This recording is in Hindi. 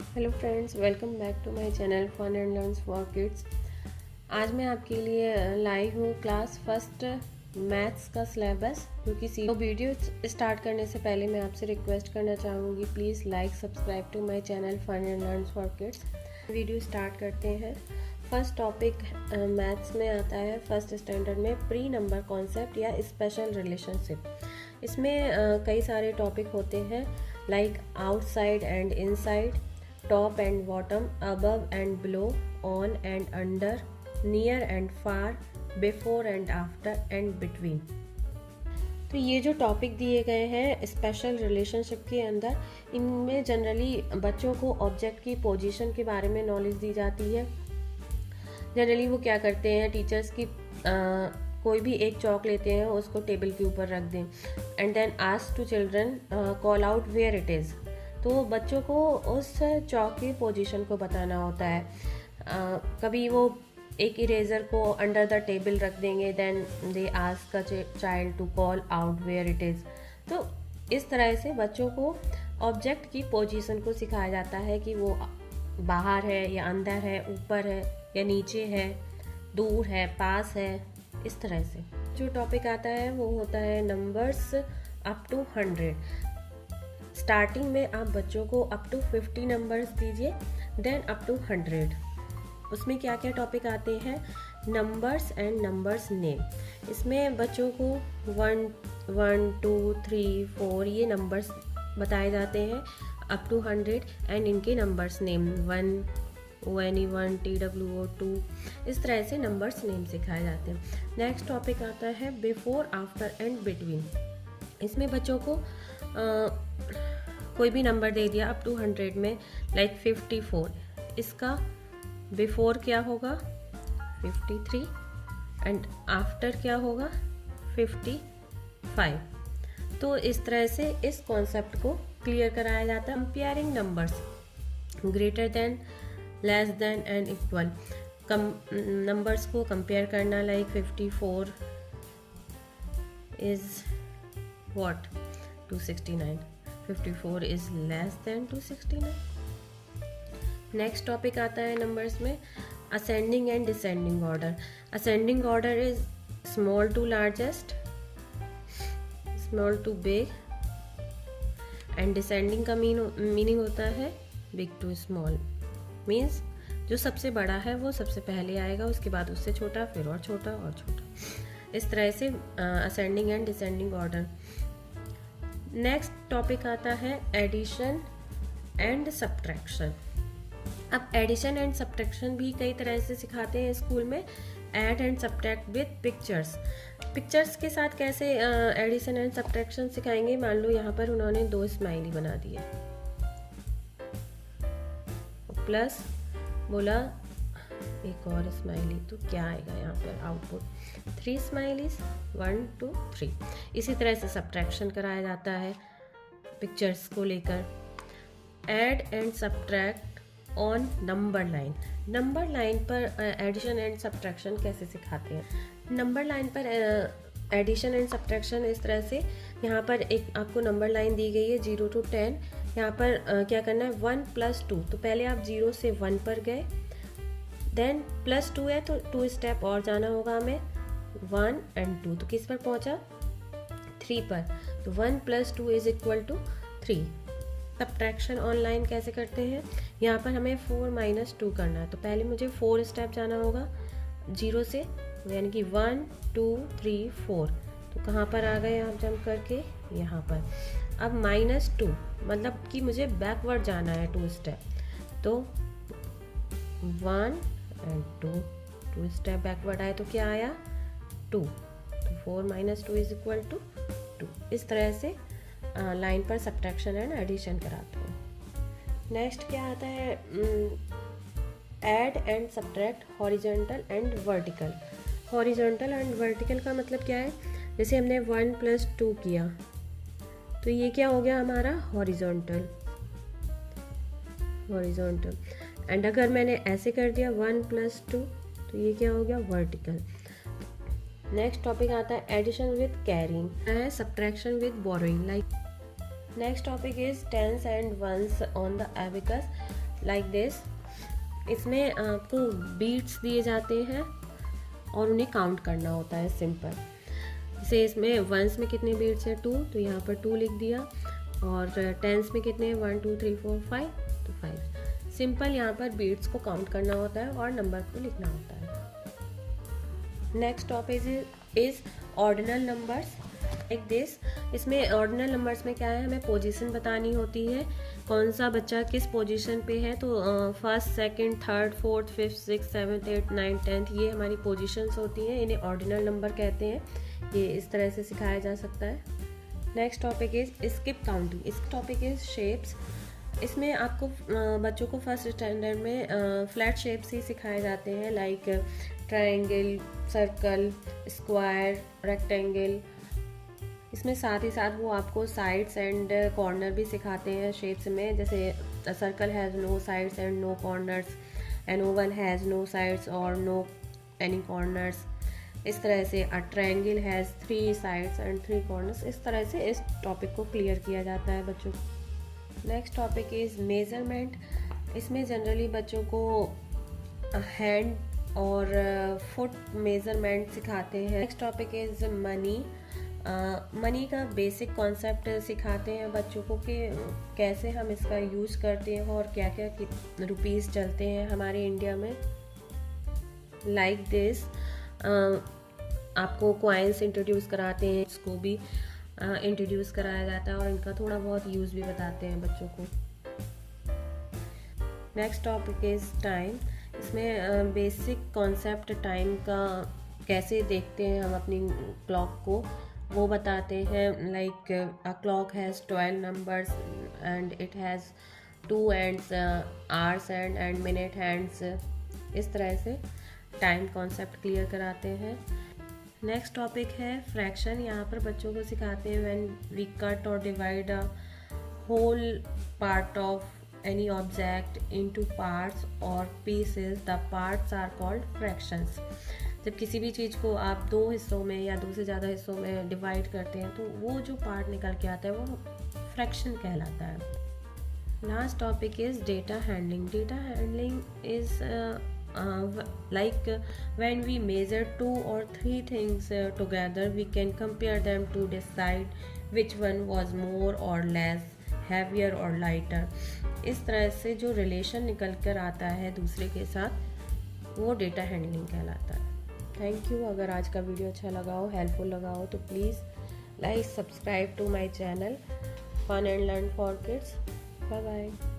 Hello friends, welcome back to my channel fun and learns for kids. आज मैं आपके लिए लाई हूँ क्लास फर्स्ट मैथ्स का सिलेबस, क्योंकि तो वीडियो स्टार्ट करने से पहले मैं आपसे रिक्वेस्ट करना चाहूँगी, please like subscribe to my channel fun and learns for kids. Video start करते हैं। फर्स्ट टॉपिक मैथ्स में आता है फर्स्ट स्टैंडर्ड में, प्री नंबर कॉन्सेप्ट या स्पेशल रिलेशनशिप। इसमें कई सारे टॉपिक होते हैं, like outside and inside, top and bottom, above and below, on and under, near and far, before and after and between. तो ये जो टॉपिक दिए गए हैं स्पेशल रिलेशनशिप के अंदर, इनमें जनरली बच्चों को ऑब्जेक्ट की पोजीशन के बारे में नॉलेज दी जाती है। जनरली वो क्या करते हैं, टीचर्स की कोई भी एक चौक लेते हैं, उसको टेबल के ऊपर रख दें and then ask to children call out where it is. तो बच्चों को उस चौक की पोजीशन को बताना होता है। कभी वो एक इरेजर को अंडर द टेबल रख देंगे, then they ask a child to call out where it is. तो इस तरह से बच्चों को ऑब्जेक्ट की पोजीशन को सिखाया जाता है कि वो बाहर है या अंदर है, ऊपर है या नीचे है, दूर है, पास है, इस तरह से। जो टॉपिक आता है वो होता है नंबर्स अप टू 100। स्टार्टिंग में आप बच्चों को अप टू 50 नंबर्स दीजिए, देन अप टू 100। उसमें क्या क्या टॉपिक आते हैं, नंबर्स एंड नंबर्स नेम। इसमें बच्चों को 1, 2, 3, 4 ये नंबर्स बताए जाते हैं अप टू 100 एंड इनके नंबर्स नेम 1, ONE1, TWO2, इस तरह से नंबर्स नेम सिखाए जाते हैं। नेक्स्ट टॉपिक आता है बिफोर, आफ्टर एंड बिटवीन। इसमें बच्चों को कोई भी नंबर दे दिया अप टू 100 में, लाइक 54, इसका बिफोर क्या होगा 53 एंड आफ्टर क्या होगा 55। तो इस तरह से इस कॉन्सेप्ट को क्लियर कराया जाता है। Comparing numbers greater than, less than and equal. Numbers को कंपेयर करना, like 54 is what 269, 54 is less than 269। Next topic आता है नंबर्स में ascending and descending order. Ascending order is small to largest, small to big, and descending का मीनिंग होता है बिग टू स्मॉल। मीन्स जो सबसे बड़ा है वो सबसे पहले आएगा, उसके बाद उससे छोटा, फिर और छोटा और छोटा, इस तरह से ascending and descending order. Next topic आता है एडिशन एंड सब्ट्रैक्शन। अब एडिशन एंड सब्ट्रैक्शन भी कई तरह से सिखाते हैं स्कूल में। Add and subtract with pictures. Pictures के साथ कैसे एडिशन एंड सब्ट्रैक्शन सिखाएंगे, मान लो यहाँ पर उन्होंने 2 स्माइली बना दिए, प्लस बोला एक और स्माइली, तो क्या आएगा यहाँ पर आउटपुट 3 स्माइलीज, 1, 2, 3। इसी तरह से सब्ट्रैक्शन कराया जाता है पिक्चर्स को लेकर। Add and subtract on number line. Number line पर एडिशन एंड सब्ट्रैक्शन कैसे सिखाते हैं, नंबर लाइन पर एडिशन एंड सब्ट्रैक्शन इस तरह से, यहाँ पर एक आपको नंबर लाइन दी गई है 0 to 10। यहाँ पर क्या करना है 1 + 2, तो पहले आप 0 से 1 पर गए, देन +2 है तो 2 स्टेप और जाना होगा हमें, 1 and 2, तो किस पर पहुँचा 3 पर, तो 1 + 2 = 3। सब्ट्रैक्शन ऑनलाइन कैसे करते हैं, यहाँ पर हमें 4 - 2 करना है, तो पहले मुझे 4 स्टेप जाना होगा 0 से, यानी कि 1, 2, 3, 4, तो कहाँ पर आ गए आप जंप करके, यहाँ पर। अब -2 मतलब कि मुझे बैकवर्ड जाना है 2 स्टेप, तो 1 and 2 स्टेप बैकवर्ड आए तो क्या आया 2, तो 4 - 2 = 2। इस तरह से लाइन पर सब्ट्रैक्शन एंड एडिशन कराते हैं। नेक्स्ट क्या आता है, add and subtract horizontal and vertical. Horizontal and vertical का मतलब क्या है, जैसे हमने 1 + 2 किया, तो ये क्या हो गया हमारा हॉरिजॉन्टल, एंड अगर मैंने ऐसे कर दिया 1 + 2, तो ये क्या हो गया वर्टिकल। नेक्स्ट टॉपिक आता है एडिशन विद कैरिंग, है subtraction with borrowing. Like next topic is tens and ones on the abacus. Like this. इसमें आपको बीट्स दिए जाते हैं और उन्हें काउंट करना होता है, सिंपल। जैसे इसमें वंस में कितने बीट्स है 2, तो यहाँ पर 2 लिख दिया, और टेंस में कितने 1 2 3 4 5, तो 5। सिंपल यहाँ पर बीट्स को काउंट करना होता है और नंबर को लिखना होता है। Next topic is ordinal numbers, like this. इसमें ऑर्डिनल नंबर्स में क्या है, हमें पोजीशन बतानी होती है, कौन सा बच्चा किस पोजीशन पे है। तो first, second, third, fourth, fifth, six, seventh, eighth, ninth, tenth, ये हमारी पोजीशंस होती हैं, इन्हें ऑर्डिनल नंबर कहते हैं। ये इस तरह से सिखाया जा सकता है। Next topic is skip counting. इस टॉपिक इज शेप्स। इसमें आपको बच्चों को फर्स्ट स्टैंडर्ड में फ्लैट शेप्स ही सिखाए जाते हैं, like triangle, circle, square, rectangle. इसमें साथ ही साथ वो आपको साइड्स एंड कॉर्नर भी सिखाते हैं शेप्स में, जैसे circle has no sides and no corners, an oval has no sides और नो एनी कॉर्नर्स। इस तरह से a triangle has 3 sides and 3 corners. इस तरह से इस टॉपिक को क्लियर किया जाता है बच्चों को। Next topic is measurement. इसमें जनरली बच्चों को हैंड और फुट मेज़रमेंट सिखाते हैं। Next topic is money. Money का बेसिक कॉन्सेप्ट सिखाते हैं बच्चों को कि कैसे हम इसका यूज़ करते हैं और क्या क्या रुपीज़ चलते हैं हमारे इंडिया में, लाइक दिस। आपको कॉइन्स इंट्रोड्यूस कराते हैं, इसको भी इंट्रोड्यूस कराया जाता है और इनका थोड़ा बहुत यूज़ भी बताते हैं बच्चों को। Next topic is time. इसमें बेसिक कॉन्सेप्ट टाइम का कैसे देखते हैं हम अपनी क्लॉक को, वो बताते हैं, like a clock has 12 numbers and it has 2 hands, hours and minute hands. इस तरह से टाइम कॉन्सेप्ट क्लियर कराते हैं। नेक्स्ट टॉपिक है फ्रैक्शन। यहाँ पर बच्चों को सिखाते हैं व्हेन वी कट और divide a whole part of any object into parts और pieces, the parts are called fractions. जब किसी भी चीज़ को आप 2 हिस्सों में या 2 से ज़्यादा हिस्सों में डिवाइड करते हैं तो वो जो पार्ट निकल के आता है वो फ्रैक्शन कहलाता है। Last topic is data handling. Data handling is like when we measure 2 or 3 things together, we can compare them to decide which one was more or less, heavier or lighter. इस तरह से जो रिलेशन निकल कर आता है दूसरे के साथ, वो डेटा हैंडलिंग कहलाता है। Thank you. अगर आज का वीडियो अच्छा लगा हो, हेल्पफुल लगा हो, तो please like, subscribe to my channel fun and learn for kids. Bye bye.